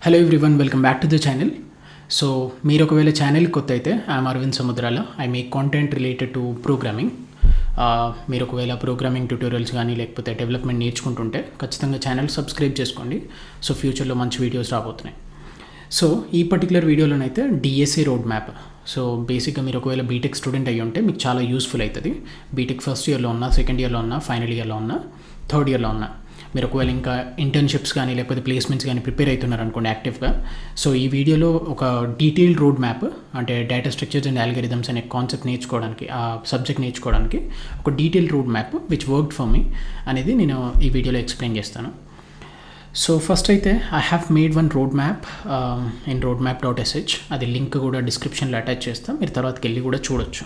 Hello everyone, welcome back to the channel. So మీరు ఒకవేళ ఛానల్కి కొత్త అయితే I'm Aravind Samudrala. I make content related to programming. మీరు ఒకవేళ ప్రోగ్రామింగ్ ట్యూటోరియల్స్ కానీ లేకపోతే డెవలప్మెంట్ నేర్చుకుంటుంటే ఖచ్చితంగా ఛానల్ సబ్స్క్రైబ్ చేసుకోండి. సో ఫ్యూచర్లో మంచి వీడియోస్ రాబోతున్నాయి. సో ఈ పర్టికులర్ వీడియోలోనైతే డిఎస్ఏ రోడ్ మ్యాప్. సో బేసిక్గా మీరు ఒకవేళ బీటెక్ స్టూడెంట్ అయ్యి ఉంటే మీకు చాలా యూస్ఫుల్ అవుతుంది. బీటెక్ ఫస్ట్ ఇయర్లో ఉన్నా, సెకండ్ ఇయర్లో ఉన్నా, ఫైనల్ ఇయర్లో ఉన్నా, థర్డ్ ఇయర్లో ఉన్నా, మీరు ఒకవేళ ఇంకా ఇంటర్న్షిప్స్ కానీ లేకపోతే ప్లేస్మెంట్స్ కానీ ప్రిపేర్ అవుతున్నారు అనుకోండి యాక్టివ్గా. సో ఈ వీడియోలో ఒక డీటెయిల్డ్ రోడ్ మ్యాప్, అంటే డేటా స్ట్రక్చర్స్ అండ్ ఆల్గరిథమ్స్ అనే కాన్సెప్ట్ నేర్చుకోవడానికి, ఆ సబ్జెక్ట్ నేర్చుకోవడానికి ఒక detailed road map which worked for me అనేది నేను ఈ వీడియోలో ఎక్స్ప్లెయిన్ చేస్తాను. సో ఫస్ట్ అయితే I have made one road map in roadmap.sh. అది లింక్ కూడా డిస్క్రిప్షన్లో అటాచ్ చేస్తాం, మీరు తర్వాతకి వెళ్ళి కూడా చూడొచ్చు.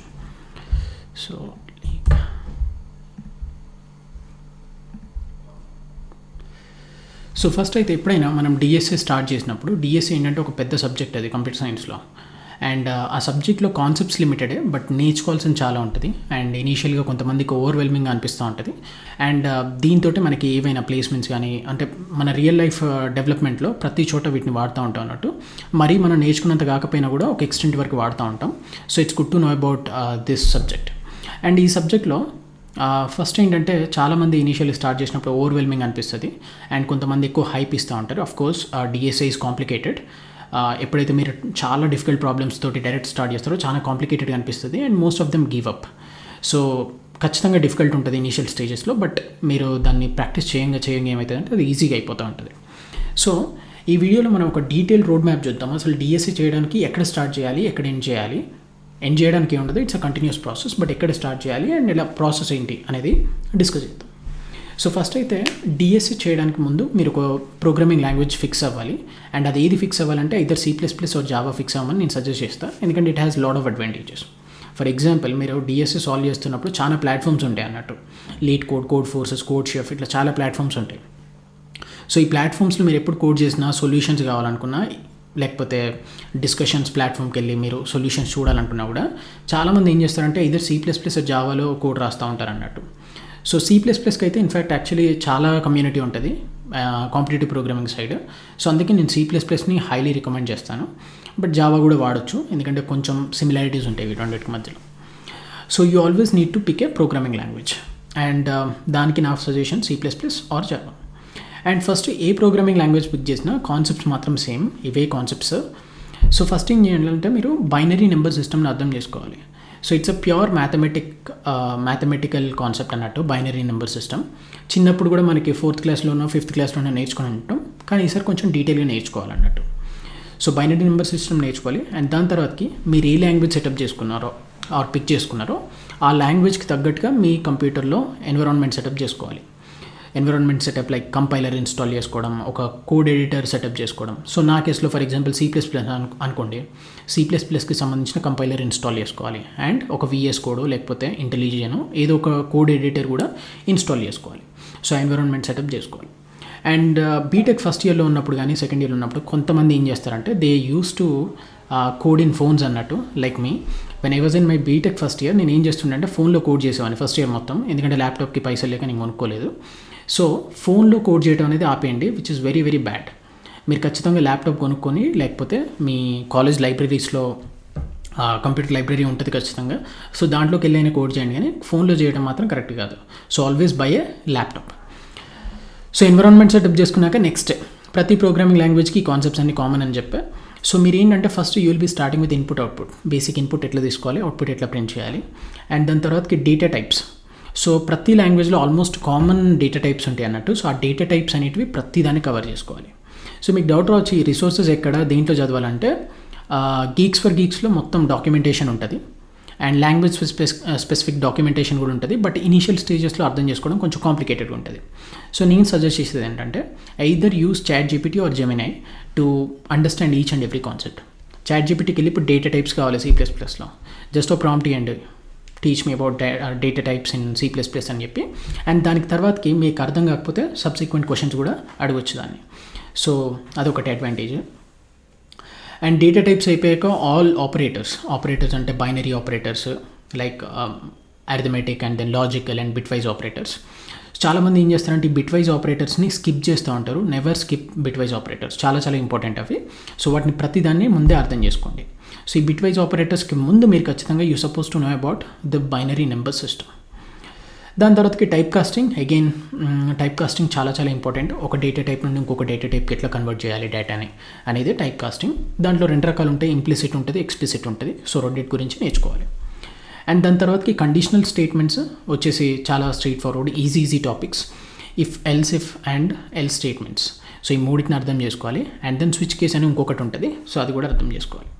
సో ఫస్ట్ అయితే ఎప్పుడైనా మనం డిఎస్ఏ స్టార్ట్ చేసినప్పుడు, డిఎస్ఏ ఏంటంటే ఒక పెద్ద సబ్జెక్ట్ అది కంప్యూటర్ సైన్స్లో. అండ్ ఆ సబ్జెక్ట్లో కాన్సెప్ట్స్ లిమిటెడే, బట్ నేర్చుకోవాల్సిన చాలా ఉంటుంది. అండ్ ఇనీషియల్గా కొంతమందికి ఓవర్వెల్మింగ్ అనిపిస్తూ ఉంటుంది. అండ్ దీంతో మనకి ఏవైనా ప్లేస్మెంట్స్ కానీ, అంటే మన రియల్ లైఫ్ డెవలప్మెంట్లో ప్రతి చోట వీటిని వాడుతూ ఉంటాం అన్నట్టు. మరీ మనం నేర్చుకున్నంత కాకపోయినా కూడా ఒక ఎక్స్టెంట్ వరకు వాడుతూ ఉంటాం. So it's good to know about this subject. And ఈ సబ్జెక్ట్లో ఫస్ట్ ఏంటంటే చాలామంది ఇనీషియల్లీ స్టార్ట్ చేసినప్పుడు ఓవర్వెల్మింగ్ అనిపిస్తుంది. అండ్ కొంతమంది ఎక్కువ హైప్ ఇస్తూ ఉంటారు. Of course DSA is complicated. ఎప్పుడైతే మీరు చాలా డిఫికల్ట్ ప్రాబ్లమ్స్ తోటి డైరెక్ట్ స్టార్ట్ చేస్తారో చాలా కాంప్లికేటెడ్గా అనిపిస్తుంది. And most of them give up. So ఖచ్చితంగా డిఫికల్ట్ ఉంటుంది ఇనీషియల్ స్టేజెస్లో, బట్ మీరు దాన్ని ప్రాక్టీస్ చేయంగా ఏమవుతుందంటే అది ఈజీగా అయిపోతూ ఉంటుంది. సో ఈ వీడియోలో మనం ఒక డీటెయిల్ రోడ్ మ్యాప్ చూద్దాం. అసలు డిఎస్ఏ చేయడానికి ఎక్కడ స్టార్ట్ చేయాలి, ఎక్కడ ఎండ్ చేయడానికి ఏముండదు, it's a continuous process. But ఎక్కడ స్టార్ట్ చేయాలి అండ్ ఇలా ప్రాసెస్ ఏంటి అనేది డిస్కస్ చేద్దాం. సో ఫస్ట్ అయితే డిఎస్ఏ చేయడానికి ముందు మీరు ఒక ప్రోగ్రామింగ్ లాంగ్వేజ్ ఫిక్స్ అవ్వాలి. అండ్ అది ఏది ఫిక్స్ అవ్వాలంటే ఇద్దరు C++ ఆర్ జావా ఫిక్స్ అవ్వమని నేను సజెస్ట్ చేస్తాను, ఎందుకంటే it has lot of advantages. For example, మీరు డిఎస్ఏ సాల్వ్ చేస్తున్నప్పుడు చాలా ప్లాట్ఫామ్స్ ఉంటాయి అన్నట్టు. Lead code, code forces, code chef, ఇట్లా చాలా ప్లాట్ఫామ్స్ ఉంటాయి. సో ఈ ప్లాట్ఫామ్స్లో మీరు ఎప్పుడు కోడ్ చేసినా, సొల్యూషన్స్ కావాలనుకున్నా, లేకపోతే డిస్కషన్స్ ప్లాట్ఫామ్కి వెళ్ళి మీరు సొల్యూషన్స్ చూడాలనుకున్నా కూడా చాలామంది ఏం చేస్తారంటే ఇద్దరు C++ జావాలో కోడ్ రాస్తూ ఉంటారు అన్నట్టు. సో C++కి అయితే ఇన్ఫ్యాక్ట్ యాక్చువల్లీ చాలా కమ్యూనిటీ ఉంటుంది కాంపిటేటివ్ ప్రోగ్రామింగ్ సైడ్. సో అందుకే నేను C++ని హైలీ రికమెండ్ చేస్తాను. బట్ జావా కూడా వాడచ్చు, ఎందుకంటే కొంచెం సిమిలారిటీస్ ఉంటాయి ఈ రెండింటి మధ్యలో. So you always need to pick a programming language. And దానికి నా suggestion C++ or Java. And first a programming language pick చేసినా కాన్సెప్ట్స్ మాత్రం సేమ్, ఇవే కాన్సెప్ట్స్. సో ఫస్ట్ ఏం చేయాలంటే మీరు బైనరీ నెంబర్ సిస్టమ్ని అర్థం చేసుకోవాలి. So it's a pure mathematical concept అన్నట్టు బైనరీ నెంబర్ సిస్టమ్. చిన్నప్పుడు కూడా మనకి 4th క్లాస్లోనో 5th క్లాస్లోనో నేర్చుకుని ఉంటాం, కానీ ఈసారి కొంచెం డీటెయిల్గా నేర్చుకోవాలన్నట్టు. సో బైనరీ నెంబర్ సిస్టమ్ నేర్చుకోవాలి. అండ్ దాని తర్వాతకి మీరు ఏ లాంగ్వేజ్ సెటప్ చేసుకున్నారో ఆర్ పిక్ చేసుకున్నారో ఆ లాంగ్వేజ్కి తగ్గట్టుగా మీ కంప్యూటర్లో ఎన్విరాన్మెంట్ సెటప్ చేసుకోవాలి. Environment setup like compiler install చేసుకోవడం, ఒక కోడ్ ఎడిటర్ సెటప్ చేసుకోవడం. సో నా కేసులో ఫర్ ఎగ్జాంపుల్ C++ అనుకోండి, C++కి సంబంధించిన కంపైలర్ ఇన్స్టాల్ చేసుకోవాలి. అండ్ ఒక VS కోడ్ లేకపోతే ఇంటెలిజెన్ ఏదో ఒక కోడ్ ఎడిటర్ కూడా ఇన్స్టాల్ చేసుకోవాలి. సో ఎన్విరాన్మెంట్ సెటప్ చేసుకోవాలి. అండ్ బీటెక్ ఫస్ట్ ఇయర్లో ఉన్నప్పుడు కానీ సెకండ్ ఇయర్లో ఉన్నప్పుడు కొంతమంది ఏం చేస్తారంటే they use to code in phones అన్నట్టు. Like me, when I was in my BTech first year, నేను ఏం చేస్తుండే అంటే ఫోన్లో కోడ్ చేసేవాడిని ఫస్ట్ ఇయర్ మొత్తం, ఎందుకంటే ల్యాప్టాప్కి పైసలు లేక నేను కొనుక్కోలేదు. సో ఫోన్లో కోడ్ చేయడం అనేది ఆపేయండి, which is very very bad. మీరు ఖచ్చితంగా ల్యాప్టాప్ కొనుక్కొని, లేకపోతే మీ కాలేజ్ లైబ్రరీస్లో కంప్యూటర్ లైబ్రరీ ఉంటుంది ఖచ్చితంగా. సో దాంట్లోకి వెళ్ళైనా కోడ్ చేయండి, కానీ ఫోన్లో చేయడం మాత్రం కరెక్ట్ కాదు. So always buy a laptop. So environment setup చేసుకున్నాక నెక్స్ట్ ప్రతి ప్రోగ్రామింగ్ లాంగ్వేజ్కి కాన్సెప్ట్స్ అన్ని కామన్ అని చెప్పి. సో మీరు ఏంటంటే first you will be starting with input output. Basic input ఎట్లా తీసుకోవాలి, అవుట్పుట్ ఎట్లా ప్రింట్ చేయాలి. అండ్ దాని తర్వాతకి డేటా టైప్స్. సో ప్రతి లాంగ్వేజ్లో ఆల్మోస్ట్ కామన్ డేటా టైప్స్ ఉంటాయి అన్నట్టు. సో ఆ డేటా టైప్స్ అనేటివి ప్రతి దాన్ని కవర్ చేసుకోవాలి. సో మీకు డౌట్ రావచ్చు ఈ రిసోర్సెస్ ఎక్కడ దేంట్లో చదవాలంటే, గీక్స్ ఫర్ గీక్స్లో మొత్తం డాక్యుమెంటేషన్ ఉంటుంది. అండ్ లాంగ్వేజ్ స్పెసిఫిక్ డాక్యుమెంటేషన్ కూడా ఉంటుంది. బట్ ఇనీషియల్ స్టేజెస్లో అర్థం చేసుకోవడం కొంచెం కాంప్లికేటెడ్గా ఉంటుంది. సో నేను సజెస్ట్ చేసేది ఏంటంటే either use ChatGPT or Gemini to understand each and every concept. ChatGPTకి వెళ్ళి ఇప్పుడు డేటా టైప్స్ కావాలి C++లో, జస్ట్ ఓ ప్రాంప్ట్ ఇవ్వండి, teach me about data types in C++ అని చెప్పి. అండ్ దానికి తర్వాతకి మీకు అర్థం కాకపోతే సబ్సిక్వెంట్ క్వశ్చన్స్ కూడా అడగొచ్చు దాన్ని. సో అదొకటి అడ్వాంటేజ్. అండ్ డేటా టైప్స్ అయిపోయాక ఆల్ ఆపరేటర్స్ అంటే binary operators like arithmetic and then logical and bitwise operators. చాలామంది ఏం చేస్తారంటే ఈ బిట్వైజ్ ఆపరేటర్స్ని స్కిప్ చేస్తూ ఉంటారు. నెవర్ స్కిప్ బిట్వైజ్ ఆపరేటర్స్, చాలా చాలా ఇంపార్టెంట్ అవి. సో వాటిని ప్రతిదాన్ని ముందే అర్థం చేసుకోండి. సో ఈ బిట్వైజ్ ఆపరేటర్స్కి ముందు మీరు ఖచ్చితంగా you suppose to know about the binary number system. దాని తర్వాతకి type casting. Again type casting చాలా చాలా ఇంపార్టెంట్. ఒక డేటా టైప్ నుండి ఇంకొక డేటా టైప్కి ఎట్లా కన్వర్ట్ చేయాలి డేటాని అనేది టైప్ కాస్టింగ్. దాంట్లో 2 రకాలు ఉంటాయి, ఇంప్లిసిట్ ఉంటుంది, ఎక్స్ప్లిసిట్ ఉంటుంది. సో రెండింటి గురించి నేర్చుకోవాలి. అండ్ దాని తర్వాతకి కండిషనల్ స్టేట్మెంట్స్ వచ్చేసి చాలా straight forward, easy topics. If, else if and else statements. So ఈ మూడింటిని అర్థం చేసుకోవాలి. అండ్ దెన్ స్విచ్ కేస్ అని ఇంకొకటి ఉంటుంది, సో అది కూడా అర్థం చేసుకోవాలి.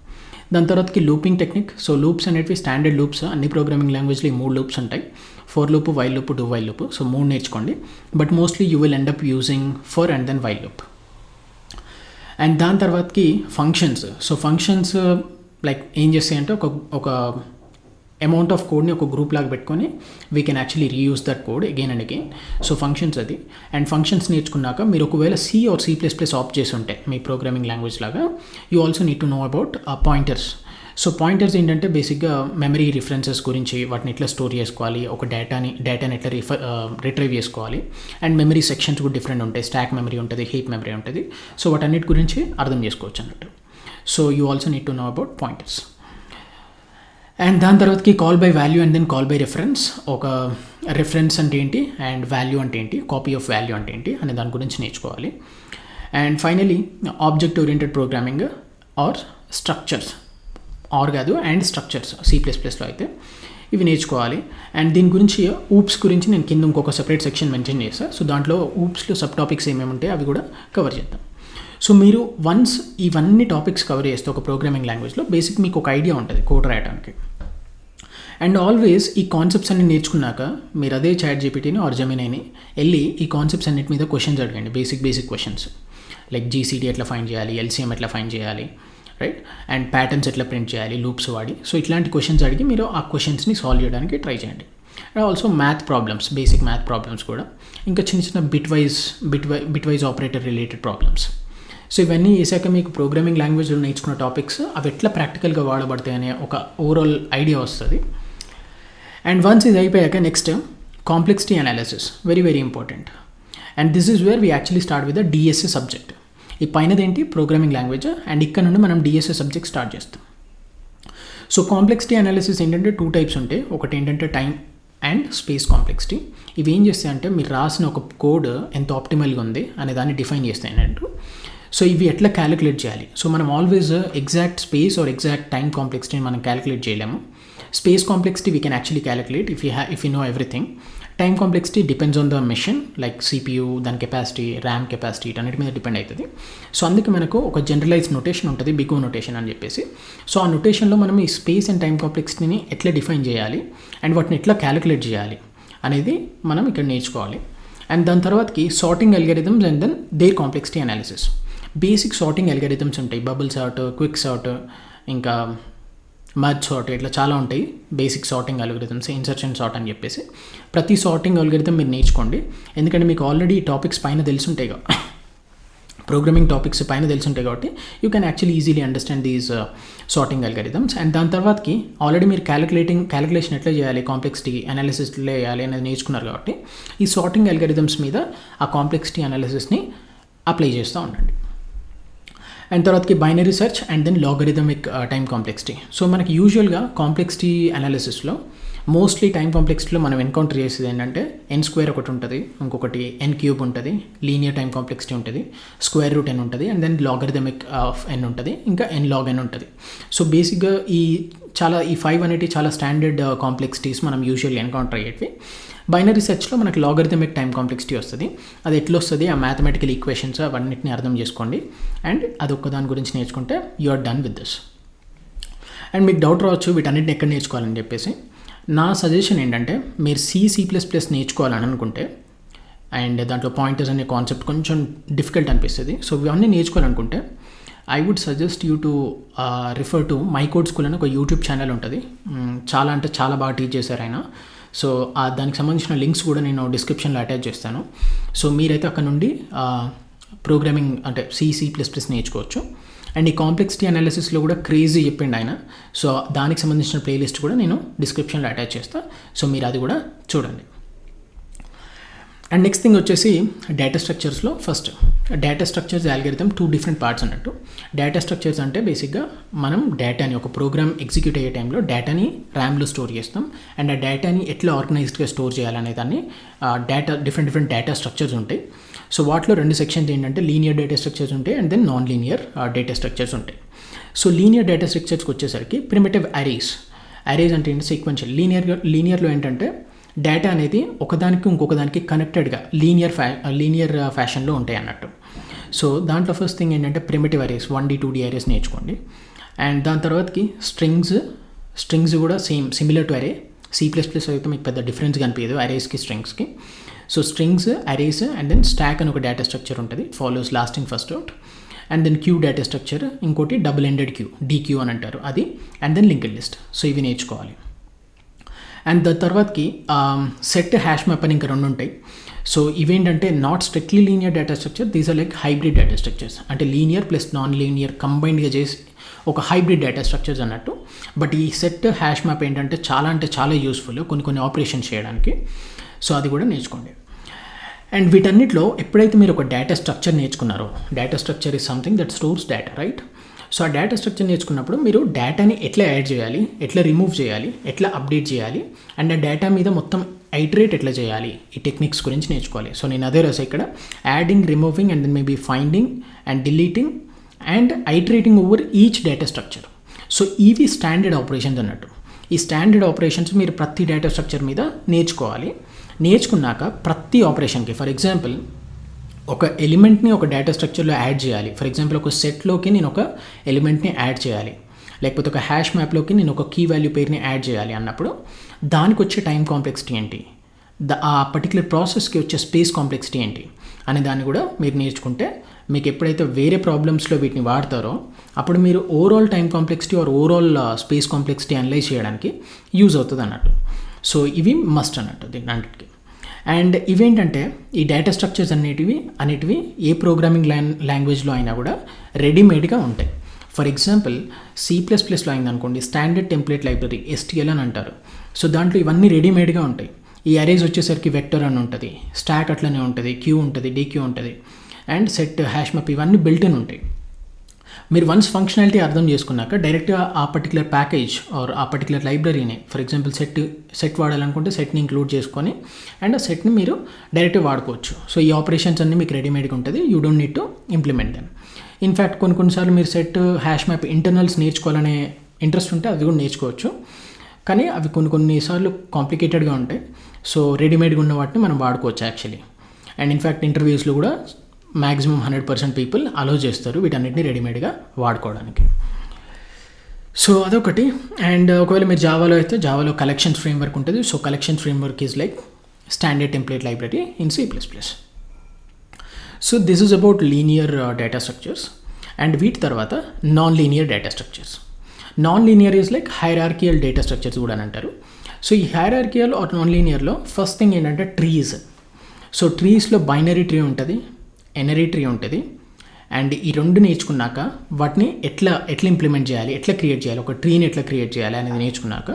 దాని తర్వాతకి లూపింగ్ టెక్నిక్. సో లూప్స్ అనేవి స్టాండర్డ్ లూప్స్, అన్ని ప్రోగ్రామింగ్ లాంగ్వేజ్లో ఈ 3 లూప్స్ ఉంటాయి. For loop, while loop, do while loop. So 3 నేర్చుకోండి. But mostly you will end up using for and then while loop. And దాని తర్వాతకి ఫంక్షన్స్. సో ఫంక్షన్స్ లైక్ ఏం చేస్తాయంటే ఒక అమౌంట్ ఆఫ్ కోడ్ని ఒక గ్రూప్ లాగా పెట్టుకొని we can actually reuse that code again and again. So functions అది. అండ్ ఫంక్షన్స్ నేర్చుకున్నాక మీరు ఒకవేళ C or C++ ఆప్ట్ చేసి ఉంటే మీ ప్రోగ్రామింగ్ లాంగ్వేజ్ లాగా, you also need to know about pointers. So pointers ఏంటంటే బేసిక్గా మెమరీ రిఫరెన్సెస్ గురించి, వాటిని ఎట్లా స్టోర్ చేసుకోవాలి, ఒక డేటాని ఎట్లా రిట్రైవ్ చేసుకోవాలి. అండ్ మెమరీ సెక్షన్స్ కూడా డిఫరెంట్ ఉంటాయి. స్టాక్ మెమరీ ఉంటుంది, హీప్ మెమరీ ఉంటుంది. సో వాటన్నిటి గురించి అర్థం చేసుకోవచ్చు అన్నట్టు. So you also need to know about pointers. And దాని తర్వాతకి call by value and then call by reference. ఒక రెఫరెన్స్ అంటే ఏంటి అండ్ వాల్యూ అంటే ఏంటి, కాపీ ఆఫ్ వాల్యూ అంటే ఏంటి అనే దాని గురించి నేర్చుకోవాలి. And finally object oriented programming or structures, or కాదు అండ్ స్ట్రక్చర్స్ C++లో అయితే ఇవి నేర్చుకోవాలి. అండ్ దీని గురించి ఊప్స్ గురించి నేను కింద ఇంకొక సెపరేట్ సెక్షన్ మెన్షన్ చేస్తాను. సో దాంట్లో ఊప్స్లో సబ్ టాపిక్స్ ఏమేమి ఉంటాయి అవి కూడా కవర్ చేద్దాం. సో మీరు వన్స్ ఇవన్నీ టాపిక్స్ కవర్ చేస్తే ఒక ప్రోగ్రామింగ్ లాంగ్వేజ్లో బేసిక్ మీకు ఒక ఐడియా ఉంటుంది కోడ్ రాయడానికి. అండ్ ఆల్వేస్ ఈ కాన్సెప్ట్స్ అన్ని నేర్చుకున్నాక మీరు అదే ChatGPTని ఆర్ జెమినైని వెళ్ళి ఈ కాన్సెప్ట్స్ అన్నిటి మీద క్వశ్చన్స్ అడగండి. బేసిక్ క్వశ్చన్స్ లైక్ GCD ఎట్లా ఫైండ్ చేయాలి, LCM ఎట్లా ఫైండ్ చేయాలి, రైట్, అండ్ ప్యాటర్న్స్ ఎట్లా ప్రింట్ చేయాలి లూప్స్ వాడి. సో ఇట్లాంటి క్వశ్చన్స్ అడిగి మీరు ఆ క్వశ్చన్స్ని సాల్వ్ చేయడానికి ట్రై చేయండి. And also math problems, basic math problems కూడా, ఇంకా చిన్న bitwise operator related problems. So ఇవన్నీ చేశాక మీకు ప్రోగ్రామింగ్ లాంగ్వేజ్లో నేర్చుకున్న టాపిక్స్ అవి ఎట్లా ప్రాక్టికల్గా వాడబడతాయి అనే ఒక ఓవరాల్ ఐడియా వస్తుంది. అండ్ వన్స్ ఇది అయిపోయాక next complexity analysis, very important. And this is where we actually start with the DSA subject. ఈ పైనది ఏంటి ప్రోగ్రామింగ్ లాంగ్వేజ్, అండ్ ఇక్కడ నుండి మనం DSA సబ్జెక్ట్ స్టార్ట్ చేస్తాం. సో కాంప్లెక్సిటీ అనాలిసిస్ ఏంటంటే 2 టైప్స్ ఉంటాయి. ఒకటి ఏంటంటే టైం అండ్ స్పేస్ కాంప్లెక్సిటీ. ఇవి ఏం చేస్తాయంటే మీరు రాసిన ఒక కోడ్ ఎంత ఆప్టిమల్గా ఉంది అనే దాన్ని డిఫైన్ చేస్తాయి అన్నట్టు. సో ఇవి ఎట్లా క్యాలిక్యులేట్ చేయాలి. సో మనం always exact space or exact time కాంప్లెక్సిటీని మనం క్యాలిక్యులేట్ చేయలేము. Space complexity we can actually calculate if you know everything. Time complexity depends on the machine like CPU, దాని కెపాసిటీ, ర్యామ్ కెపాసిటీ, అన్నిటి మీద డిపెండ్ అవుతుంది. So అందుకే మనకు ఒక జనరలైజ్డ్ నొటేషన్ ఉంటుంది, బిగ్ O నొటేషన్ అని చెప్పేసి. సో ఆ నొటేషన్లో మనం ఈ స్పేస్ అండ్ టైం కాంప్లెక్సిటీని ఎట్లా డిఫైన్ చేయాలి అండ్ వాటిని ఎట్లా క్యాలిక్యులేట్ చేయాలి అనేది మనం ఇక్కడ నేర్చుకోవాలి. అండ్ దాని తర్వాతకి sorting algorithms and then their complexity analysis. Basic sorting algorithms ఉంటాయి, బబుల్ సార్ట్, క్విక్ సార్ట్, ఇంకా మర్జ్ సార్ట్, ఇట్లా చాలా ఉంటాయి basic sorting algorithms, insertion sort అని చెప్పేసి. ప్రతి సార్టింగ్ అల్గారిథమ్ మీరు నేర్చుకోండి, ఎందుకంటే మీకు ఆల్రెడీ టాపిక్స్ పైన తెలుసుంటాయి ప్రోగ్రామింగ్ టాపిక్స్ పైన తెలుసుంటాయి కాబట్టి you can actually easily understand these sorting algorithms. And దాని తర్వాతకి ఆల్రెడీ మీరు క్యాలిక్యులేషన్ ఎట్లా చేయాలి, కాంప్లెక్సిటీ అనాలిసిస్ ఎట్లా చేయాలి అనేది నేర్చుకున్నారు కాబట్టి ఈ సార్టింగ్ అల్గారిథమ్స్ మీద ఆ కాంప్లెక్సిటీ అనాలిసిస్ని అప్లై చేస్తూ ఉండండి. అండ్ తర్వాతకి binary search and then logarithmic time complexity. So మనకి యూజువల్గా కాంప్లెక్సిటీ అనాలిసిస్లో మోస్ట్లీ టైం కాంప్లెక్సిటీలో మనం ఎన్కౌంటర్ చేసేది ఏంటంటే n² ఒకటి ఉంటుంది, ఇంకొకటి n³ ఉంటుంది, లీనియర్ టైం కాంప్లెక్సిటీ ఉంటుంది, స్క్వేర్ రూట్ n ఉంటుంది, and then logarithmic of n ఉంటుంది, ఇంకా n log n ఉంటుంది. సో బేసిక్గా ఈ 5 అనేవి చాలా స్టాండర్డ్ కాంప్లెక్సిటీస్ మనం యూజువల్గా ఎన్కౌంటర్ అయ్యేవి. బైనరీ సెర్చ్లో మనకి లాగరిథమిక్ టైం కాంప్లెక్సిటీ వస్తుంది. అది ఎట్లా వస్తుంది, ఆ మ్యాథమెటికల్ ఈక్వేషన్స్ అవన్నిటిని అర్థం చేసుకోండి అండ్ అదొక్క దాని గురించి నేర్చుకుంటే you are done with this. And మీకు డౌట్ రావచ్చు వీటన్నిటిని ఎక్కడ నేర్చుకోవాలని చెప్పేసి. నా సజెషన్ ఏంటంటే మీరు C++ నేర్చుకోవాలని అనుకుంటే అండ్ దాంట్లో పాయింటర్స్ అనే కాన్సెప్ట్ కొంచెం డిఫికల్ట్ అనిపిస్తుంది. సో ఇవన్నీ నేర్చుకోవాలనుకుంటే I would suggest you to refer to my code school అని ఒక యూట్యూబ్ ఛానల్ ఉంటుంది. చాలా బాగా టీచ్ చేశారు ఆయన. సో దానికి సంబంధించిన లింక్స్ కూడా నేను డిస్క్రిప్షన్లో అటాచ్ చేస్తాను. సో మీరైతే అక్కడ నుండి ప్రోగ్రామింగ్ అంటే C++ నేర్చుకోవచ్చు. అండ్ ఈ కాంప్లెక్సిటీ అనాలిసిస్లో కూడా క్రేజీ చెప్పిండు ఆయన. సో దానికి సంబంధించిన ప్లేలిస్ట్ కూడా నేను డిస్క్రిప్షన్లో అటాచ్ చేస్తాను. సో మీరు అది కూడా చూడండి. అండ్ నెక్స్ట్ థింగ్ వచ్చేసి డేటా స్ట్రక్చర్స్లో first data structures algorithm 2 different parts అన్నట్టు. డేటా స్ట్రక్చర్స్ అంటే బేసిక్గా మనం డేటాని ఒక ప్రోగ్రామ్ ఎగ్జిక్యూట్ అయ్యే టైంలో డేటాని ర్యామ్లో స్టోర్ చేస్తాం. అండ్ ఆ డేటాని ఎట్లా ఆర్గనైజ్డ్గా స్టోర్ చేయాలనే దాన్ని డిఫరెంట్ డేటా స్ట్రక్చర్స్ ఉంటాయి. సో వాటిలో 2 సెక్షన్స్ ఏంటంటే లీనియర్ డేటా స్ట్రక్చర్స్ ఉంటాయి and then non linear data structures ఉంటాయి. సో లీనియర్ డేటా స్ట్రక్చర్స్కి వచ్చేసరికి ప్రిమిటివ్ అరేస్ అంటే ఏంటి సీక్వెన్షియల్. లీనియర్లో ఏంటంటే డేటా అనేది ఒకదానికి ఇంకొకదానికి కనెక్టెడ్గా లీనియర్ ఫ్యాషన్లో ఉంటాయి అన్నట్టు. సో దాంట్లో ఫస్ట్ థింగ్ ఏంటంటే primitive arrays 1D 2D arrays నేర్చుకోండి. అండ్ దాని తర్వాతకి స్ట్రింగ్స్ కూడా సిమిలర్ టు అరే. C++ అయితే మీకు పెద్ద డిఫరెన్స్ కనిపించదు అరేస్కి స్ట్రింగ్స్కి. So strings, arrays and then stack అని ఒక డేటా స్ట్రక్చర్ ఉంటుంది, follows last in first out. And then queue data structure, ఇంకోటి డబుల్ ఎండెడ్ క్యూ, DQ అని అంటారు అది. And then linked list. So ఇవి నేర్చుకోవాలి. అండ్ దాని తర్వాతకి సెట్, హ్యాష్ మ్యాప్ అని ఇంకా 2 ఉంటాయి. సో ఇవేంటంటే not strictly linear data structure, these are like hybrid data structures. అంటే లీనియర్ ప్లస్ నాన్ లీనియర్ కంబైన్డ్గా చేసి ఒక హైబ్రిడ్ డేటా స్ట్రక్చర్స్ అన్నట్టు. బట్ ఈ సెట్, హ్యాష్ మ్యాప్ ఏంటంటే చాలా యూస్ఫుల్ కొన్ని ఆపరేషన్స్ చేయడానికి. సో అది కూడా నేర్చుకోండి. అండ్ వీటన్నిటిలో ఎప్పుడైతే మీరు ఒక డేటా స్ట్రక్చర్ నేర్చుకున్నారో, data structure is something that stores data, right? So ఆ డేటా స్ట్రక్చర్ నేర్చుకున్నప్పుడు మీరు డేటాని ఎట్లా యాడ్ చేయాలి, ఎట్లా రిమూవ్ చేయాలి, ఎట్లా అప్డేట్ చేయాలి, అండ్ ఆ డేటా మీద మొత్తం ఐటరేట్ ఎట్లా చేయాలి, ఈ టెక్నిక్స్ గురించి నేర్చుకోవాలి. సో నేను అదే రాసా ఇక్కడ, adding, removing and then maybe finding and deleting and iterating over each data structure. So ఇవి స్టాండర్డ్ ఆపరేషన్స్ అన్నట్టు. ఈ స్టాండర్డ్ ఆపరేషన్స్ మీరు ప్రతి డేటా స్ట్రక్చర్ మీద నేర్చుకోవాలి. నేర్చుకున్నాక ప్రతి ఆపరేషన్కి, ఫర్ ఎగ్జాంపుల్ ఒక ఎలిమెంట్ని ఒక డేటా స్ట్రక్చర్లో యాడ్ చేయాలి. ఫర్ ఎగ్జాంపుల్ ఒక సెట్లోకి నేను ఒక ఎలిమెంట్ని యాడ్ చేయాలి, లేకపోతే ఒక హ్యాష్ మ్యాప్లోకి నేను ఒక కీ వాల్యూ పేరుని యాడ్ చేయాలి అన్నప్పుడు దానికి వచ్చే టైం కాంప్లెక్సిటీ ఏంటి, ఆ పర్టికులర్ ప్రాసెస్కి వచ్చే స్పేస్ కాంప్లెక్సిటీ ఏంటి అనే దాన్ని కూడా మీరు నేర్చుకుంటే మీకు ఎప్పుడైతే వేరే ప్రాబ్లమ్స్లో వీటిని వాడతారో అప్పుడు మీరు overall time complexity or overall space complexity analyse చేయడానికి యూజ్ అవుతుంది అన్నట్టు. సో ఇవి మస్ట్ అన్నట్టు దీనికి. అండ్ ఇవేంటంటే ఈ డేటా స్ట్రక్చర్స్ అనేటివి ఏ ప్రోగ్రామింగ్ లాంగ్వేజ్లో అయినా కూడా రెడీమేడ్గా ఉంటాయి. ఫర్ ఎగ్జాంపుల్ C++లో అయిందనుకోండి, స్టాండర్డ్ టెంప్లెట్ లైబ్రరీ STL అని అంటారు. సో దాంట్లో ఇవన్నీ రెడీమేడ్గా ఉంటాయి. ఈ అరేస్ వచ్చేసరికి వెక్టర్ అని ఉంటుంది, స్టాక్ అట్లనే ఉంటుంది, క్యూ ఉంటుంది, DQ ఉంటుంది, అండ్ సెట్, హ్యాష్ మ్యాప్ ఇవన్నీ బిల్ట్ ఇన్ ఉంటాయి. మీరు వన్స్ ఫంక్షనాలిటీ అర్థం చేసుకున్నాక డైరెక్ట్గా ఆ పర్టికులర్ ప్యాకేజ్ ఆర్ ఆ పర్టికులర్ లైబ్రరీని, ఫర్ ఎగ్జాంపుల్ సెట్ వాడాలనుకుంటే సెట్ని ఇంక్లూడ్ చేసుకొని అండ్ ఆ సెట్ని మీరు డైరెక్ట్గా వాడుకోవచ్చు. సో ఈ ఆపరేషన్స్ అన్నీ మీకు రెడీమేడ్గా ఉంటుంది, you don't need to implement them. In fact కొన్నిసార్లు మీరు సెట్, హ్యాష్ మ్యాప్ ఇంటర్నల్స్ నేర్చుకోవాలనే ఇంట్రెస్ట్ ఉంటే అవి కూడా నేర్చుకోవచ్చు. కానీ అవి కొన్నిసార్లు కాంప్లికేటెడ్గా ఉంటాయి. సో రెడీమేడ్గా ఉన్న వాటిని మనం వాడుకోవచ్చు యాక్చువల్లీ. అండ్ ఇన్ఫ్యాక్ట్ ఇంటర్వ్యూస్లో కూడా మ్యాక్సిమం 100% పీపుల్ అలో చేస్తారు వీటన్నిటిని రెడీమేడ్గా వాడుకోవడానికి. సో అదొకటి. అండ్ ఒకవేళ మీరు జావాలో అయితే జావాలో కలెక్షన్స్ ఫ్రేమ్వర్క్ ఉంటుంది. So collections framework is like standard template library in C++. So this is about linear data structures. And వీటి తర్వాత non linear data structures. Non linear is like hierarchical data structures కూడా అని అంటారు. So ఈ hierarchical or non లీనియర్లో first thing ఏంటంటే trees. So ట్రీస్లో binary tree ఉంటుంది, ఎనరీ ట్రీ ఉంటుంది. అండ్ ఈ 2 నేర్చుకున్నాక వాటిని ఎట్లా ఇంప్లిమెంట్ చేయాలి, ఎట్లా క్రియేట్ చేయాలి, ఒక ట్రీని ఎట్లా క్రియేట్ చేయాలి అనేది నేర్చుకున్నాక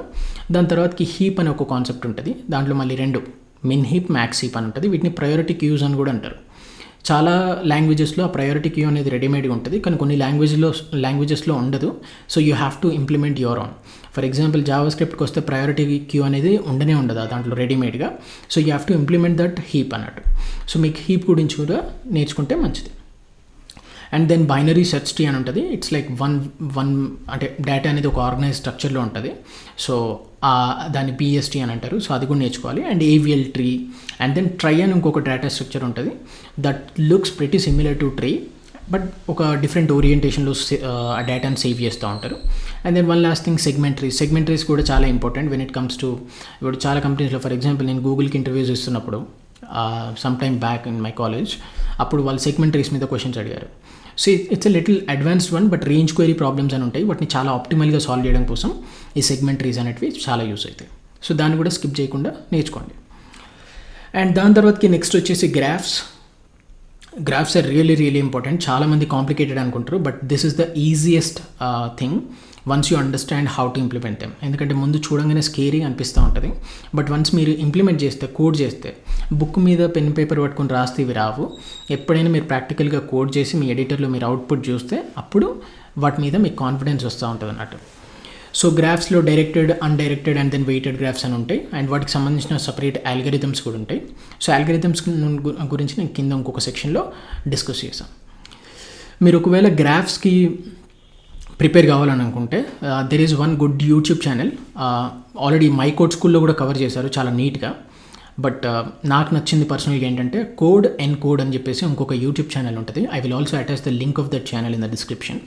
దాని తర్వాతకి హీప్ అనే ఒక కాన్సెప్ట్ ఉంటుంది. దాంట్లో మళ్ళీ 2 మిన్ హీప్, మ్యాక్స్ హీప్ అని ఉంటుంది. వీటిని ప్రయారిటీ క్యూస్ అని కూడా అంటారు. చాలా లాంగ్వేజెస్లో ఆ ప్రయారిటీ క్యూ అనేది రెడీమేడ్గా ఉంటుంది, కానీ కొన్ని లాంగ్వేజెస్లో ఉండదు. So you have to implement your own. For example జావా స్క్రిప్ట్కి వస్తే ప్రయారిటీ క్యూ అనేది ఉండదు దాంట్లో రెడీమేడ్గా. So you have to implement that heap అన్నట్టు. సో మీకు హీప్ గురించి కూడా నేర్చుకుంటే మంచిది. And then binary search tree అని ఉంటుంది. ఇట్స్ లైక్ వన్ అంటే డేటా అనేది ఒక ఆర్గనైజ్ స్ట్రక్చర్లో ఉంటుంది. సో దాన్ని BST అని అంటారు. సో అది కూడా నేర్చుకోవాలి. And AVL tree and then trie అని ఇంకొక డేటా స్ట్రక్చర్ ఉంటుంది. That looks pretty similar to tree but ఒక డిఫరెంట్ ఓరియంటేషన్లో ఆ డేటాని సేవ్ చేస్తూ ఉంటారు. And then one last thing segment trees కూడా చాలా important when it comes to ఇప్పుడు చాలా కంపెనీస్లో. ఫర్ ఎగ్జాంపుల్ నేను గూగుల్కి ఇంటర్వ్యూస్ ఇస్తున్నప్పుడు some time back in my college అప్పుడు వాళ్ళు సెగ్మెంటరీస్ మీద క్వశ్చన్స్ అడిగారు. So it's a little advanced one but range query problems అని ఉంటాయి. వాటిని చాలా ఆప్టిమల్గా సాల్వ్ చేయడం కోసం ఈ సెగ్మెంటరీస్ అనేటివి చాలా యూస్ అవుతాయి. సో దాన్ని కూడా స్కిప్ చేయకుండా నేర్చుకోండి. అండ్ దాని తర్వాతకి నెక్స్ట్ వచ్చేసి graphs. Graphs are really important. చాలామంది కాంప్లికేటెడ్ అనుకుంటారు, but this is the easiest thing once you understand how to implement them. ఎందుకంటే ముందు చూడంగానే స్కేరీ అనిపిస్తూ ఉంటుంది, బట్ వన్స్ మీరు ఇంప్లిమెంట్ చేస్తే, కోడ్ చేస్తే, బుక్ మీద పెన్ పేపర్ పట్టుకుని రాస్తే ఇవి రావు. ఎప్పుడైనా మీరు ప్రాక్టికల్గా కోడ్ చేసి మీ ఎడిటర్లో మీరు అవుట్పుట్ చూస్తే అప్పుడు వాటి మీద మీకు కాన్ఫిడెన్స్ వస్తూ ఉంటుంది అన్నట్టు. సో గ్రాఫ్స్లో directed, undirected and then weighted graphs అని ఉంటాయి, అండ్ వాటికి సంబంధించిన సపరేట్ ఆల్గరిథమ్స్ కూడా ఉంటాయి. సో ఆల్గరిథమ్స్ గురించి నేను కింద ఇంకొక సెక్షన్లో డిస్కస్ చేశాను. మీరు ఒకవేళ గ్రాఫ్స్కి ప్రిపేర్ కావాలని అనుకుంటే there is one good YouTube channel, already my code స్కూల్లో కూడా కవర్ చేశారు చాలా నీట్గా. బట్ నాకు నచ్చింది పర్సనల్గా ఏంటంటే కోడ్ ఎన్కోడ్ అని చెప్పేసి ఇంకొక యూట్యూబ్ ఛానల్ ఉంటుంది. I will also attach the link of that channel in the description.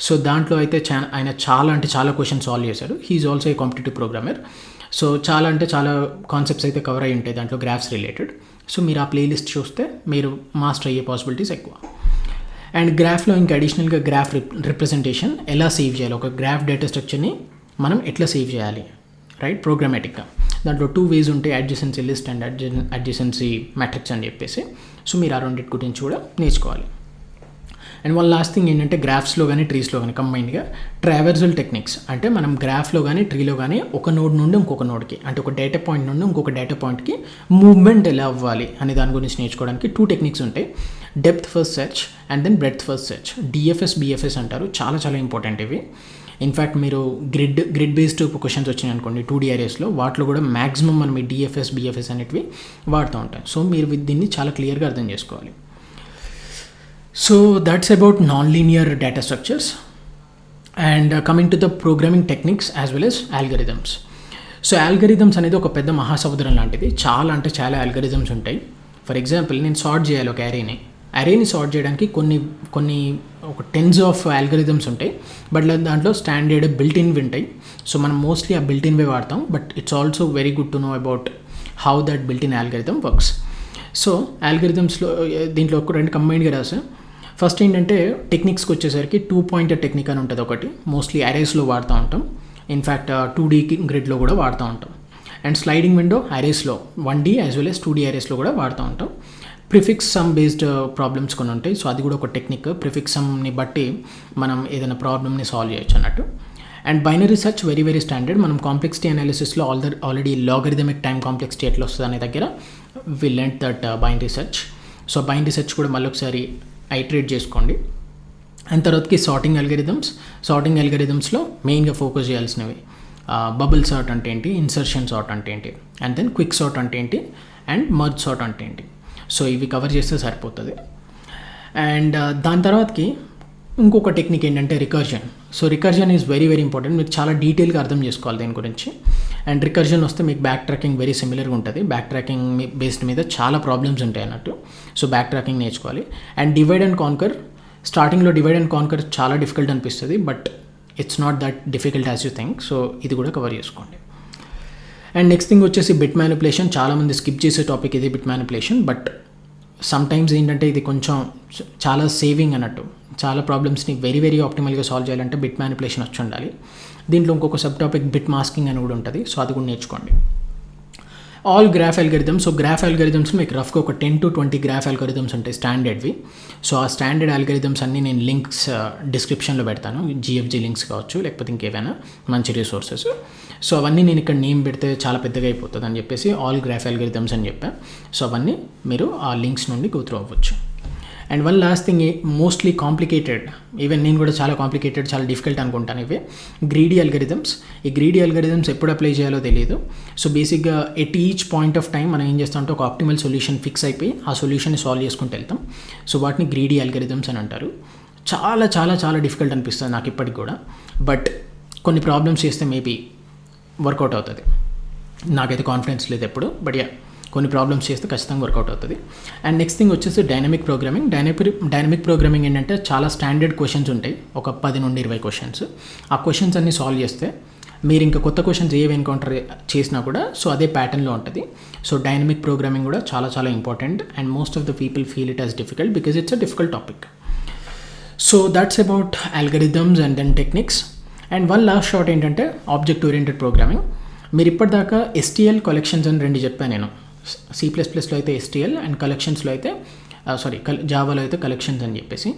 So దాంట్లో అయితే ఆయన చాలా క్వశ్చన్స్ సాల్వ్ చేశారు. He's also a competitive programmer. So చాలా కాన్సెప్ట్స్ అయితే కవర్ అయ్యి ఉంటాయి దాంట్లో గ్రాఫ్స్ రిలేటెడ్. సో మీరు ఆ ప్లేలిస్ట్ చూస్తే మీరు మాస్టర్ అయ్యే పాసిబిలిటీస్ ఎక్కువ. అండ్ గ్రాఫ్లో ఇంకా అడిషనల్గా గ్రాఫ్ రిప్రజెంటేషన్ ఎలా సేవ్ చేయాలి, ఒక గ్రాఫ్ డేటా స్ట్రక్చర్ని మనం ఎట్లా సేవ్ చేయాలి, రైట్, ప్రోగ్రామేటిక్గా. దాంట్లో 2 ways ఉంటాయి, adjacency list and adjacency matrix అని చెప్పేసి. సో మీరు ఆ రెండింటి గురించి కూడా నేర్చుకోవాలి. అండ్ వన్ లాస్ట్ థింగ్ ఏంటంటే గ్రాఫ్స్లో కానీ ట్రీస్లో కానీ కంబైన్డ్గా ట్రావర్సల్ టెక్నిక్స్, అంటే మనం గ్రాఫ్లో కానీ ట్రీలో కానీ ఒక నోడ్ నుండి ఇంకొక నోడ్కి, అంటే ఒక డేటా పాయింట్ నుండి ఇంకొక డేటా పాయింట్కి మూవ్మెంట్ ఎలా అవ్వాలి అనే దాని గురించి నేర్చుకోవడానికి 2 టెక్నిక్స్ ఉంటాయి. Depth first search and then breadth first search, DFS BFS అంటారు. చాలా ఇంపార్టెంట్ ఇవి. ఇన్ఫ్యాక్ట్ మీరు గ్రిడ్ బేస్డ్ క్వశ్చన్స్ వచ్చినాయి అనుకోండి 2D అరేస్లో, వాటిలో కూడా మ్యాక్సిమం మనం ఈ డిఎఫ్ఎస్ బిఎఫ్ఎస్ అనేటివి వాడుతూ ఉంటాం. సో మీరు దీన్ని చాలా క్లియర్గా అర్థం చేసుకోవాలి. So that's about non linear data structures and coming to the programming techniques as well as algorithms. So algorithms అనేది ఒక పెద్ద మహాసముద్రం లాంటిది. చాలా ఆల్గరిథమ్స్ ఉంటాయి. ఫర్ ఎగ్జాంపుల్ నేను సార్ట్ చేయాలి ఒక అరేని సార్ట్ చేయడానికి కొన్ని ఒక టెన్స్ ఆఫ్ ఆల్గరిథమ్స్ ఉంటాయి, బట్ దాంట్లో స్టాండర్డ్ బిల్ట్ ఇన్వి ఉంటాయి. సో మనం మోస్ట్లీ ఆ బిల్ట్ ఇన్వే వాడతాం, but it's also very good to know about how that built in algorithm works. So ఆల్గరిథమ్స్లో దీంట్లో ఒక 2 కంబైన్డ్గా రాసా. ఫస్ట్ ఏంటంటే టెక్నిక్స్కి వచ్చేసరికి 2-pointer టెక్నిక్ అని ఉంటుంది ఒకటి, మోస్ట్లీ అరేస్లో వాడుతూ ఉంటాం. ఇన్ఫ్యాక్ట్ 2D గ్రిడ్లో కూడా వాడుతూ ఉంటాం. అండ్ స్లైడింగ్ విండో అరేస్లో 1D as well as 2D అరేస్లో కూడా వాడుతూ ఉంటాం. ప్రిఫిక్స్ సమ్ బేస్డ్ ప్రాబ్లమ్స్ కొన్ని ఉంటాయి. సో అది కూడా ఒక టెక్నిక్. ప్రిఫిక్స్ సమ్ని బట్టి మనం ఏదైనా ప్రాబ్లమ్ని సాల్వ్ చేయొచ్చు అన్నట్టు. And binary search very standard. మనం కాంప్లెక్సిటీ అనాలిసిస్లో ఆల్రెడీ లాగరిథమిక్ టైం కాంప్లెక్సిటీ ఎట్లా వస్తుంది అనే దగ్గర we learn that binary search. So binary search కూడా మళ్ళీ ఒకసారి ఐటరేట్ చేసుకోండి. అండ్ తర్వాతకి సార్టింగ్ అల్గరిథమ్స్లో మెయిన్గా ఫోకస్ చేయాల్సినవి బబుల్ సార్ట్ అంటే ఏంటి, ఇన్సర్షన్ సార్ట్ అంటే ఏంటి, అండ్ దెన్ క్విక్ సార్ట్ అంటే ఏంటి, అండ్ మర్జ్ సార్ట్ అంటే ఏంటి. సో ఇవి కవర్ చేస్తే సరిపోతుంది. అండ్ దాని తర్వాతకి ఇంకొక టెక్నిక్ ఏంటంటే recursion. So recursion is very important. మీరు చాలా డీటెయిల్గా అర్థం చేసుకోవాలి దీని గురించి. అండ్ రికర్జన్ వస్తే మీకు బ్యాక్ ట్రాకింగ్ వెరీ సిమిలర్గా ఉంటుంది. బ్యాక్ ట్రాకింగ్ బేస్డ్ మీద చాలా ప్రాబ్లమ్స్ ఉంటాయి అన్నట్టు. సో బ్యాక్ ట్రాకింగ్ నేర్చుకోవాలి. అండ్ డివైడ్ అండ్ కాన్కర్, స్టార్టింగ్లో డివైడ్ అండ్ కాన్కర్ చాలా డిఫికల్ట్ అనిపిస్తుంది, but it's not that difficult as you think. So ఇది కూడా కవర్ చేసుకోండి. అండ్ నెక్స్ట్ థింగ్ వచ్చేసి బిట్ మ్యానిపులేషన్. చాలామంది స్కిప్ చేసే టాపిక్ ఇది bit manipulation, but some times ఏంటంటే ఇది కొంచెం చాలా సేవింగ్ అన్నట్టు. చాలా ప్రాబ్లమ్స్ని వెరీ ఆప్టిమల్గా సాల్వ్ చేయాలంటే బిట్ మ్యానిపులేషన్ వచ్చి ఉండాలి. దీంట్లో ఇంకొక సబ్ టాపిక్ బిట్ మాస్కింగ్ అని కూడా ఉంటుంది. సో అది కూడా నేర్చుకోండి. All graph algorithms. So graph algorithms మీకు రఫ్గా ఒక 10 to 20 గ్రాఫ్ అల్గరిథమ్స్ ఉంటాయి స్టాండర్డ్వి. సో ఆ స్టాండర్డ్ అల్గరిథమ్స్ అన్నీ నేను లింక్స్ డిస్క్రిప్షన్లో పెడతాను. GFG లింక్స్ కావచ్చు, లేకపోతే ఇంకేమైనా మంచి రిసోర్సెస్. సో అవన్నీ నేను ఇక్కడ నేమ్ పెడితే చాలా పెద్దగా అయిపోతుంది అని చెప్పేసి ఆల్ గ్రాఫ్ అల్గరిథమ్స్ అని చెప్పాను. సో అవన్నీ మీరు ఆ లింక్స్ నుండి గో త్రూ అవ్వచ్చు. And one last thing, mostly complicated, even నేను కూడా చాలా కాంప్లికేటెడ్, చాలా డిఫికల్ట్ అనుకుంటాను ఇవే గ్రీడీ అల్గరిథమ్స్. ఈ గ్రీడీ అల్గరిథమ్స్ ఎప్పుడు అప్లై చేయాలో తెలియదు. సో బేసిక్గా at each point of time మనం ఏం చేస్తామంటే ఒక ఆప్టిమల్ సొల్యూషన్ ఫిక్స్ అయిపోయి ఆ సొల్యూషన్ని సాల్వ్ చేసుకుంటూ వెళ్తాం. సో వాటిని గ్రీడీ అల్గరిథమ్స్ అని అంటారు. చాలా డిఫికల్ట్ అనిపిస్తుంది నాకు ఇప్పటికి కూడా, బట్ కొన్ని ప్రాబ్లమ్స్ చేస్తే మేబీ వర్కౌట్ అవుతుంది. నాకైతే కాన్ఫిడెన్స్ లేదు ఎప్పుడు, బట్ యా కొన్ని ప్రాబ్లమ్స్ చేస్తే ఖచ్చితంగా వర్కౌట్ అవుతుంది. అండ్ నెక్స్ట్ థింగ్ వచ్చేసి డైనమిక్ ప్రోగ్రామింగ్. డైనమిక్ ప్రోగ్రామింగ్ ఏంటంటే చాలా స్టాండర్డ్ క్వశ్చన్స్ ఉంటాయి, ఒక 10 నుండి 20 క్వశ్చన్స్. ఆ క్వశ్చన్స్ అన్నీ సాల్వ్ చేస్తే మీరు ఇంకా కొత్త క్వశ్చన్స్ ఏవి ఎన్కౌంటర్ చేసినా కూడా సో అదే ప్యాటర్న్లో ఉంటుంది. సో డైనమిక్ ప్రోగ్రామింగ్ కూడా చాలా important. And most of the people feel it as difficult because it's a difficult topic. So that's about algorithms and then techniques. And one last short ఏంటంటే object oriented programming. మీరు ఇప్పటిదాకా STL, collections అని 2 చెప్పాను నేను. C++లో అయితే STL and కలెక్షన్స్లో అయితే జావాలో అయితే కలెక్షన్స్ అని చెప్పేసి.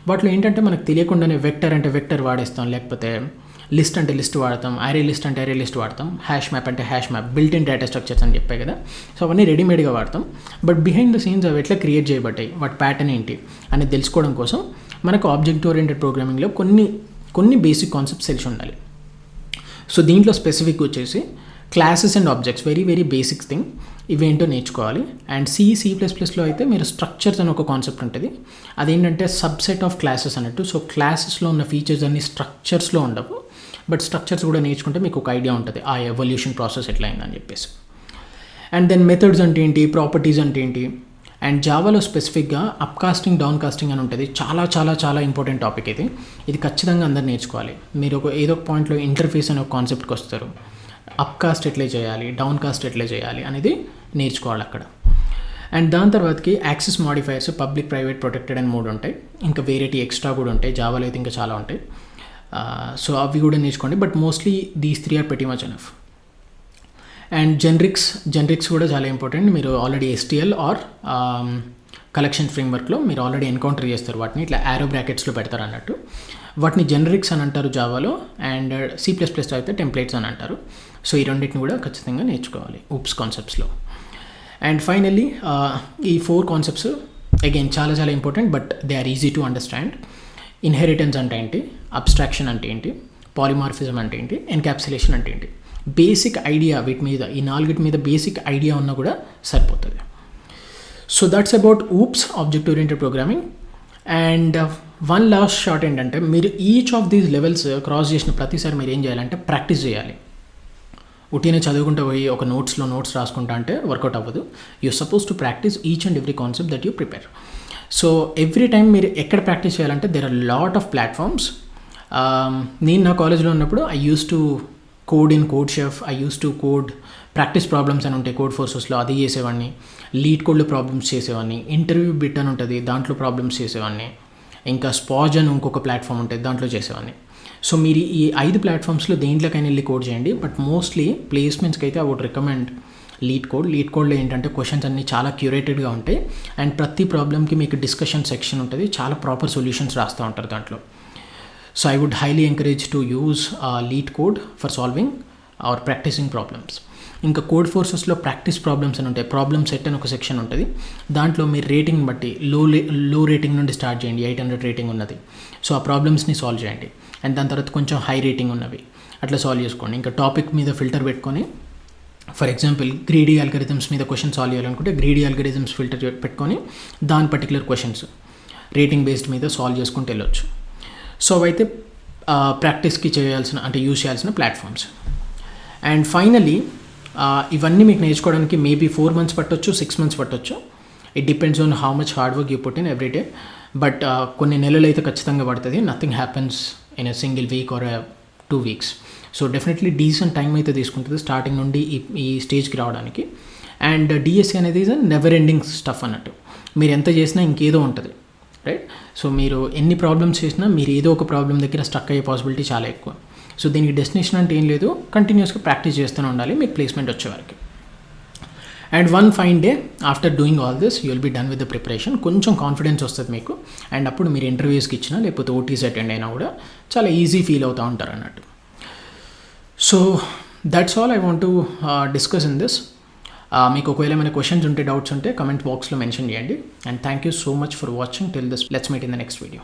వాటిలో ఏంటంటే మనకు తెలియకుండానే వెక్టర్ అంటే వెక్టర్ వాడేస్తాం, లేకపోతే లిస్ట్ అంటే లిస్ట్ వాడతాం, అరే లిస్ట్ అంటే అరే లిస్ట్ వాడతాం, హ్యాష్ మ్యాప్ అంటే hash map, built in data structures అని చెప్పాయి కదా. సో అవన్నీ రెడీమేడ్గా వాడతాం. బట్ బిహైండ్ ద సీన్స్ అవి ఎట్లా క్రియేట్ చేయబడ్డాయి, వాటి ప్యాటర్న్ ఏంటి అనేది తెలుసుకోవడం కోసం మనకు ఆబ్జెక్ట్ ఓరియంటెడ్ ప్రోగ్రామింగ్లో కొన్ని బేసిక్ కాన్సెప్ట్స్ తెలిసి ఉండాలి. సో దీంట్లో స్పెసిఫిక్ వచ్చేసి classes and objects, very very basic thing, ఇవేంటో నేర్చుకోవాలి. అండ్ C++లో అయితే మీరు స్ట్రక్చర్స్ అని ఒక కాన్సెప్ట్ ఉంటుంది. అదేంటంటే సబ్సెట్ ఆఫ్ క్లాసెస్ అన్నట్టు. సో క్లాసెస్లో ఉన్న ఫీచర్స్ అన్ని స్ట్రక్చర్స్లో ఉండవు, బట్ స్ట్రక్చర్స్ కూడా నేర్చుకుంటే మీకు ఒక ఐడియా ఉంటుంది ఆ ఎవల్యూషన్ ప్రాసెస్ ఎట్లా అయిందని చెప్పేసి. అండ్ దెన్ మెథడ్స్ అంటే ఏంటి, ప్రాపర్టీస్ అంటే ఏంటి. అండ్ జావాలో స్పెసిఫిక్గా అప్ కాస్టింగ్, డౌన్ కాస్టింగ్ అని ఉంటుంది. చాలా చాలా చాలా ఇంపార్టెంట్ టాపిక్ ఇది ఖచ్చితంగా అందరు నేర్చుకోవాలి. మీరు ఏదో ఒక పాయింట్లో ఇంటర్ఫేస్ అనే ఒక కాన్సెప్ట్కి వస్తారు. అప్ కాస్ట్ ఎట్లా చేయాలి, డౌన్ కాస్ట్ ఎట్లా చేయాలి అనేది నేర్చుకోవాలి అక్కడ. అండ్ దాని తర్వాతకి access modifiers, public, private, protected అని 3 ఉంటాయి. ఇంకా వేరేటి ఎక్స్ట్రా కూడా ఉంటాయి, జావాలో అయితే ఇంకా చాలా ఉంటాయి. సో అవి కూడా నేర్చుకోండి, but mostly these 3 are very much enough. And generics కూడా చాలా ఇంపార్టెంట్. మీరు ఆల్రెడీ STL ఆర్ కలెక్షన్ ఫ్రేమ్వర్క్లో మీరు ఆల్రెడీ ఎన్కౌంటర్ చేస్తారు వాటిని, ఇట్లా యారో బ్రాకెట్స్లో పెడతారు అన్నట్టు. వాటిని జెనరిక్స్ అని అంటారు జావాలో, అండ్ C++లో అయితే టెంప్లెట్స్ అని అంటారు. సో ఈ రెండింటిని కూడా ఖచ్చితంగా నేర్చుకోవాలి ఊప్స్ కాన్సెప్ట్స్లో. అండ్ ఫైనల్లీ ఈ 4 కాన్సెప్ట్స్ అగైన్ చాలా చాలా important, but they are easy to understand. Inheritance అంటే ఏంటి, అబ్స్ట్రాక్షన్ అంటే ఏంటి, పాలిమార్ఫిజం అంటే ఏంటి, ఎన్క్యాప్సులేషన్ అంటే ఏంటి, బేసిక్ ఐడియా వీటి మీద, ఈ 4 మీద బేసిక్ ఐడియా ఉన్నా కూడా సరిపోతుంది. So that's about oops, object oriented programming. And one last short ఏంటంటే, మీరు each of these levels cross చేసిన ప్రతిసారి మీరు ఏం చేయాలంటే ప్రాక్టీస్ చేయాలి. ఉట్టినే చదువుకుంటూ పోయి ఒక నోట్స్ రాసుకుంటా అంటే వర్కౌట్ అవ్వదు. You suppose to practice each and every concept that you prepare. So every time మీరు ఎక్కడ ప్రాక్టీస్ చేయాలంటే there are lot of platforms. నేను నా కాలేజ్లో ఉన్నప్పుడు I use to code in CodeChef, I use to code practice problems అని ఉంటాయి code ఫోర్సెస్లో, అది చేసేవాడిని. లీడ్ కోడ్లో ప్రాబ్లమ్స్ చేసేవాడిని. ఇంటర్వ్యూ బిట్ అని ఉంటుంది, దాంట్లో ప్రాబ్లమ్స్ చేసేవాడిని. ఇంకా స్పాజ్ అని ఇంకొక ప్లాట్ఫామ్ ఉంటుంది, దాంట్లో చేసేవాడిని. సో మీరు ఈ 5 ప్లాట్ఫామ్స్లో దేంట్లోకైనా వెళ్ళి కోడ్ చేయండి, బట్ మోస్ట్లీ ప్లేస్మెంట్స్కి అయితే ఐ వుడ్ రికమెండ్ లీడ్ కోడ్లో ఏంటంటే క్వశ్చన్స్ అన్నీ చాలా క్యూరేటెడ్గా ఉంటాయి. అండ్ ప్రతి ప్రాబ్లమ్కి మీకు డిస్కషన్ సెక్షన్ ఉంటుంది, చాలా ప్రాపర్ సొల్యూషన్స్ రాస్తూ ఉంటారు దాంట్లో. So I would highly encourage to use LeetCode for solving or practicing problems. ఇంకా కోడ్ ఫోర్సెస్లో ప్రాక్టీస్ ప్రాబ్లమ్స్ అని ఉంటాయి, ప్రాబ్లమ్ సెట్ అని ఒక సెక్షన్ ఉంటుంది. దాంట్లో మీరు రేటింగ్ బట్టి లో రేటింగ్ నుండి స్టార్ట్ చేయండి, 800 రేటింగ్ ఉన్నది. సో ఆ ప్రాబ్లమ్స్ని సాల్వ్ చేయండి. అండ్ దాని తర్వాత కొంచెం హై రేటింగ్ ఉన్నవి అట్లా సాల్వ్ చేసుకోండి. ఇంకా టాపిక్ మీద ఫిల్టర్ పెట్టుకొని, ఫర్ ఎగ్జాంపుల్ గ్రీడీ అల్గరిథమ్స్ మీద క్వశ్చన్ సాల్వ్ చేయాలనుకుంటే గ్రీడీ అల్గరిథమ్స్ ఫిల్టర్ పెట్టుకొని దాని పర్టికులర్ క్వశ్చన్స్ రేటింగ్ బేస్డ్ మీద సాల్వ్ చేసుకుంటూ వెళ్ళొచ్చు. సో అవైతే ప్రాక్టీస్కి యూజ్ చేయాల్సిన ప్లాట్ఫామ్స్. అండ్ ఫైనలీ ఇవన్నీ మీకు నేర్చుకోవడానికి మేబీ 4 months పట్టొచ్చు, 6 months పట్టొచ్చు. It depends on how much hard work you put in every day. But కొన్ని నెలలు అయితే ఖచ్చితంగా పడుతుంది. Nothing happens in a single week or 2 weeks. So definitely decent time అయితే తీసుకుంటుంది స్టార్టింగ్ నుండి ఈ స్టేజ్కి రావడానికి. అండ్ డిఎస్సి అనేది ఈజ్ నెవర్ ఎండింగ్ స్టఫ్ అన్నట్టు. మీరు ఎంత చేసినా ఇంకేదో ఉంటుంది, రైట్? సో మీరు ఎన్ని ప్రాబ్లమ్స్ చేసినా మీరు ఏదో ఒక ప్రాబ్లం దగ్గర స్టక్ అయ్యే పాసిబిలిటీ చాలా ఎక్కువ. సో దీనికి డెస్టినేషన్ అంటే ఏం లేదు, కంటిన్యూస్గా ప్రాక్టీస్ చేస్తూనే ఉండాలి మీకు ప్లేస్మెంట్ వచ్చేవారికి. And one fine day after doing all this you will be done with the preparation. కొంచెం కాన్ఫిడెన్స్ వస్తుంది మీకు. అండ్ అప్పుడు మీరు ఇంటర్వ్యూస్కి ఇచ్చినా లేకపోతే ఓటీస్ అటెండ్ అయినా కూడా చాలా ఈజీ ఫీల్ అవుతూ ఉంటారు అన్నట్టు. So that's all I want to discuss in this. మీకు ఒకవేళ ఏమైనా క్వశ్చన్స్ ఉంటే, డౌట్స్ ఉంటే కమెంట్ బాక్స్లో మెన్షన్ చేయండి. And thank you so much for watching till this. Let's meet in the next video.